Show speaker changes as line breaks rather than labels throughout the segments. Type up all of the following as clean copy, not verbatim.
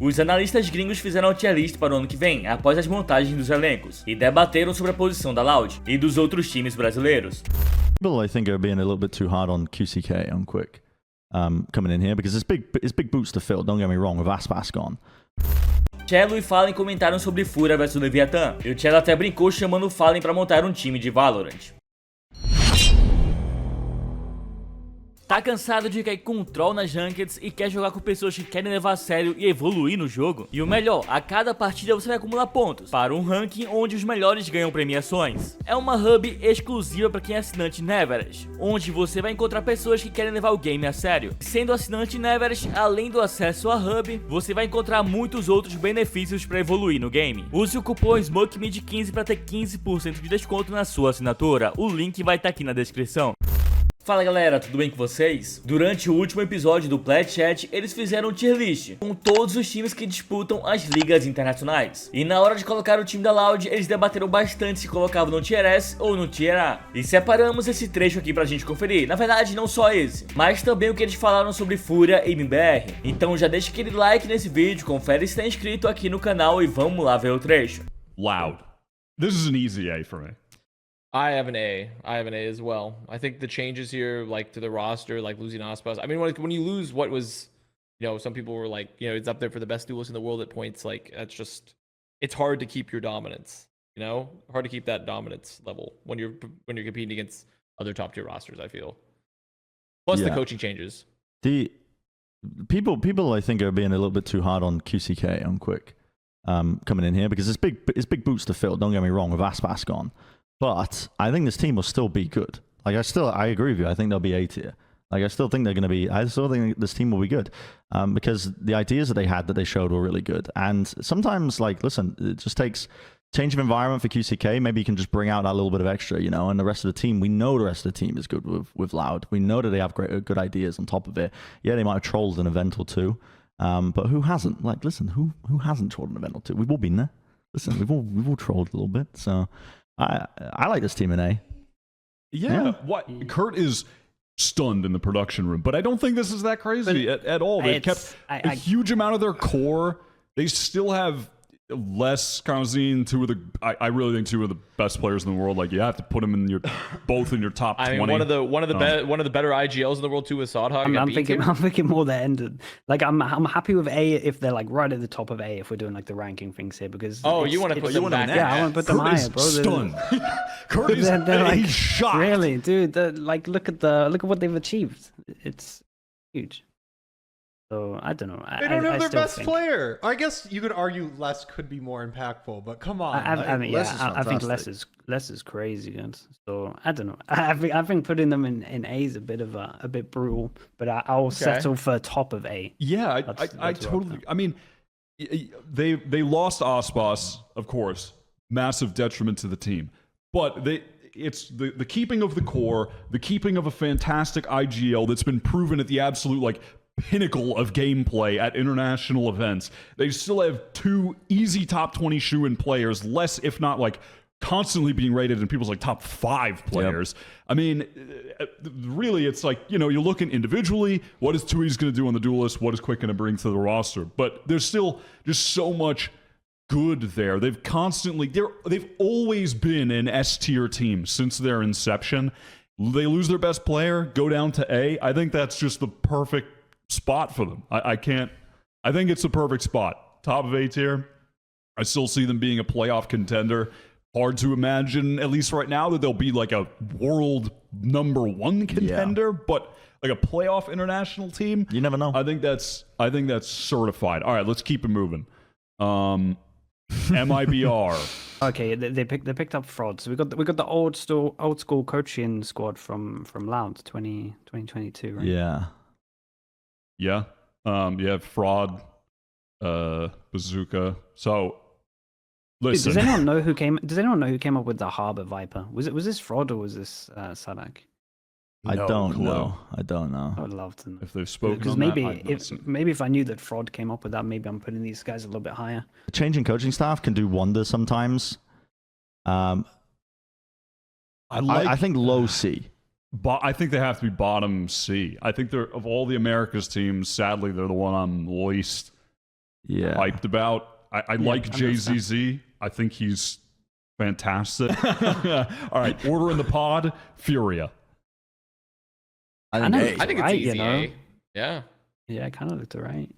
Os analistas gringos fizeram a tier list para o ano que vem, após as montagens dos elencos, e debateram sobre a posição da Loud e dos outros times brasileiros.
People, I think, are being a little bit too hard on QCK on Quick coming in here because it's big boots to fill. Don't get me wrong, with Aspas gone.
Cello e Fallen comentaram sobre Fúria vs Leviathan, e o Cello até brincou chamando o Fallen para montar um time de Valorant. Tá cansado de cair com um troll nas rankeds e quer jogar com pessoas que querem levar a sério e evoluir no jogo? E o melhor, a cada partida você vai acumular pontos para um ranking onde os melhores ganham premiações. É uma hub exclusiva para quem é assinante Neverest, onde você vai encontrar pessoas que querem levar o game a sério. Sendo assinante Neverest, além do acesso à hub, você vai encontrar muitos outros benefícios para evoluir no game. Use o cupom SMOKEMID15 para ter 15% de desconto na sua assinatura. O link vai estar aqui na descrição. Fala galera, tudo bem com vocês? Durante o último episódio do Plat Chat, eles fizeram um tier list com todos os times que disputam as ligas internacionais. E na hora de colocar o time da Loud, eles debateram bastante se colocavam no Tier S ou no Tier A. E separamos esse trecho aqui pra gente conferir. Na verdade, não só esse, mas também o que eles falaram sobre Fúria e MBR. Então já deixa aquele like nesse vídeo, confere se tá inscrito aqui no canal e vamos lá ver o trecho.
Loud. This is an easy A for me.
I have an A. I have an A as well. I think the changes here, like to the roster, like losing Aspas. I mean, when you lose what was, some people were like, it's up there for the best duelist in the world at points. Like, that's just, it's hard to keep your dominance. Hard to keep that dominance level when you're competing against other top tier rosters. I feel. Plus the coaching changes.
The people, I think, are being a little bit too hard on QCK on Quick coming in here because it's big boots to fill. Don't get me wrong, with Aspas gone. But I think this team will still be good. Like, I agree with you. I think they'll be A tier. Like, I still think this team will be good. Because the ideas that they showed were really good. And sometimes, like, listen, it just takes change of environment for QCK. Maybe you can just bring out that little bit of extra, and the rest of the team, we know the rest of the team is good with Loud. We know that they have good ideas on top of it. Yeah, they might have trolled an event or two. But who hasn't? Like, listen, who hasn't trolled an event or two? We've all been there. Listen, we've all trolled a little bit. So I like this team in A.
Yeah. What? Kurt is stunned in the production room, but I don't think this is that crazy at all. They've kept a huge amount of their core. They still have less Kamzine, I really think two of the best players in the world. Like, you have to put them in both in your top 20.
I mean, one of the better IGLs in the world too is Sodhog.
I'm thinking more the end. Like, I'm happy with A if they're like right at the top of A if we're doing like the ranking things here because
you want to put them back?
Yeah, I want to put them higher, bro.
Stunned. Kurt is like, shocked.
Really, dude. Like, look at what they've achieved. It's huge. So I don't know.
They don't have their best player. I guess you could argue less could be more impactful, but come on.
I think less is crazy. So I don't know. I think putting them in A is a bit brutal, but I'll settle for top of A.
Yeah, I totally. I mean, they lost Aspas, of course, massive detriment to the team, but it's the keeping of the core, the keeping of a fantastic IGL that's been proven at the absolute pinnacle of gameplay at international events. They still have two easy top 20 Shuin players, less if not constantly being rated in people's top 5 players. Yep. I mean, really, it's you're looking individually. What is Tui's going to do on the Duelist? What is Quick going to bring to the roster? But there's still just so much good there. They've always been an S tier team since their inception. They lose their best player, go down to A. I think that's just the perfect spot for them. I think it's the perfect spot. Top of A tier. I still see them being a playoff contender. Hard to imagine, at least right now, that they'll be a world #1 contender, but a playoff international team.
You never know.
I think that's certified. All right, let's keep it moving. MIBR.
Okay, they picked up Fraud. So we got the old school coaching squad from Loud 2022, right?
Yeah.
Yeah. You have Fraud, Bazooka. So listen.
Does anyone know who came up with the Harbor Viper? Was this Fraud or was this Sadak?
I don't know. I
would love to know.
If they've spoken
because
on
maybe if I knew that Fraud came up with that, maybe I'm putting these guys a little bit higher.
Changing coaching staff can do wonders sometimes. I think low C.
I think they have to be bottom C. I think they're, of all the Americas teams, sadly, they're the one I'm least
Yeah.
hyped about. I like JZZ. I think he's fantastic. All right, order in the pod, Furia.
I
I know.
think
I think
Right,
it's easy.
you know?
Yeah.
Yeah, it kind of looked alright.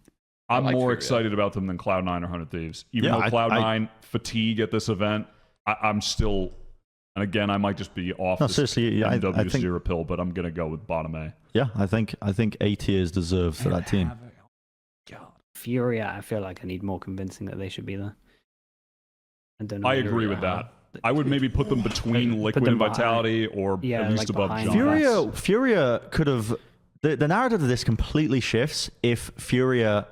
I'm
like
more
Furia.
excited about them than Cloud9 or 100 Thieves. Even
Yeah,
though
I-
Cloud9 fatigue at this event, I'm still, and again, I might just be off
No,
this
seriously, I
MW
think-
Zero pill, but I'm going to go with bottom A.
Yeah, I think A tier is deserved for that team.
Furia, I feel like I need more convincing that they should be there. I don't know.
I
whether
agree
they
with
are.
that. I would maybe put them between
Put
Liquid
them
and Vitality or
yeah,
at least
like
above
behind
John.
Furia could have the narrative of this completely shifts if Furia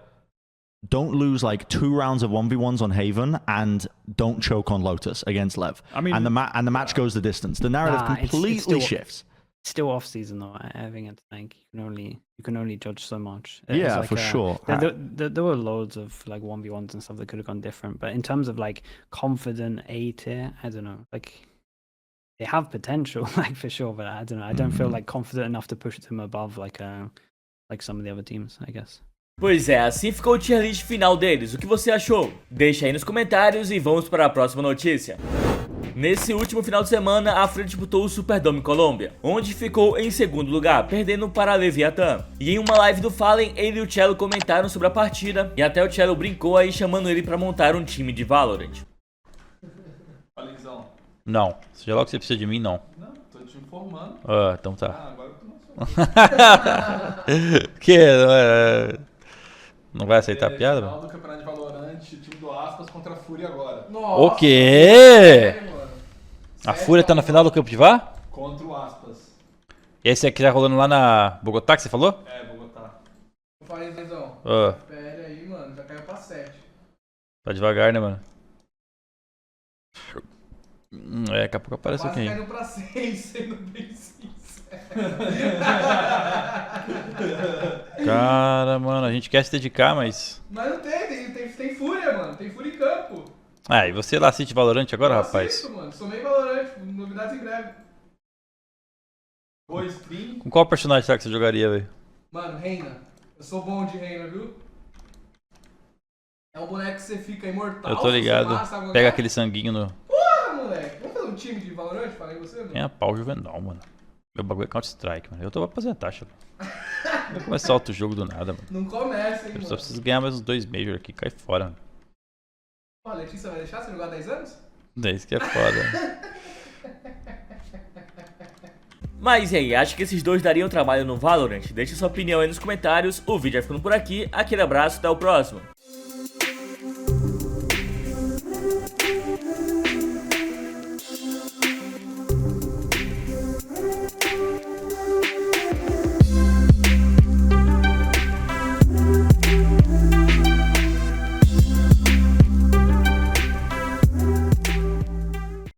don't lose like 2 rounds of 1v1s on Haven and don't choke on Lotus against Lev.
I mean,
and the match goes the distance. The narrative
Nah, it's
completely
still-
shifts.
Still off season though. I think it's like you can only judge so much. It's
Yeah,
like,
for sure.
There were loads of like 1v1s and stuff that could have gone different, but in terms of like confident A tier, I don't know. Like they have potential, like for sure, but I don't know. I don't feel like confident enough to push them above like some of the other teams, I guess.
Pois é, assim ficou o tier list final deles. O que você achou? Deixa aí nos comentários e vamos para a próxima notícia. Nesse último final de semana, a Fúria disputou o Superdome Colômbia, onde ficou em segundo lugar, perdendo para a Leviathan. E em uma live do Fallen, ele e o Cello comentaram sobre a partida, e até o Cello brincou aí chamando ele para montar um time de Valorant.
Não. Seja lá o que você precisa de mim, não.
Não, tô te informando.
Ah, então tá.
Ah, agora tu não sabe.
Que? Não vai aceitar a piada,
Final
mano?
do Campeonato de Valorant, time do Aspas contra a Fúria agora.
O quê?
Sério, mano.
A
Sério,
Fúria tá na final do Campo de Var?
Contra o Aspas.
Esse aqui tá rolando lá na Bogotá, que você falou?
É, Bogotá. Eu falei, Zezão,
Ah,
pera aí, mano, já caiu pra 7.
tá devagar, né, mano? Daqui a pouco aparece
Quase
aqui.
caindo pra 6, sendo bem sincero.
Cara, mano, a gente quer se dedicar, mas...
Mas não tem Fúria, mano. Tem Fúria em campo.
Ah, e você lá assiste Valorant agora,
Eu
rapaz?
assisto, mano. Sou meio Valorant, novidades em breve. Boa stream.
Com qual personagem será que você jogaria, velho?
Mano, Reina. Eu sou bom de Reina, viu? É um boneco que você fica imortal.
Eu tô ligado.
você mata, sabe
Pega
jogar?
aquele sanguinho no...
Ah, moleque. Vamos fazer um time de Valorant? Falei você, mano.
É a pau juvenal, mano. Meu bagulho é Counter-Strike, mano. Eu tô pra aposentar, chapa. Não vai começar outro jogo do nada, mano.
Não começa, hein,
Eu só
mano.
preciso ganhar mais uns 2 Major aqui, cai fora, mano.
Ó, Letícia vai deixar você jogar 10 anos?
É isso que é foda.
Mas e aí, acha que esses dois dariam trabalho no Valorant? Deixe sua opinião aí nos comentários, o vídeo vai ficando por aqui, aquele abraço, até o próximo.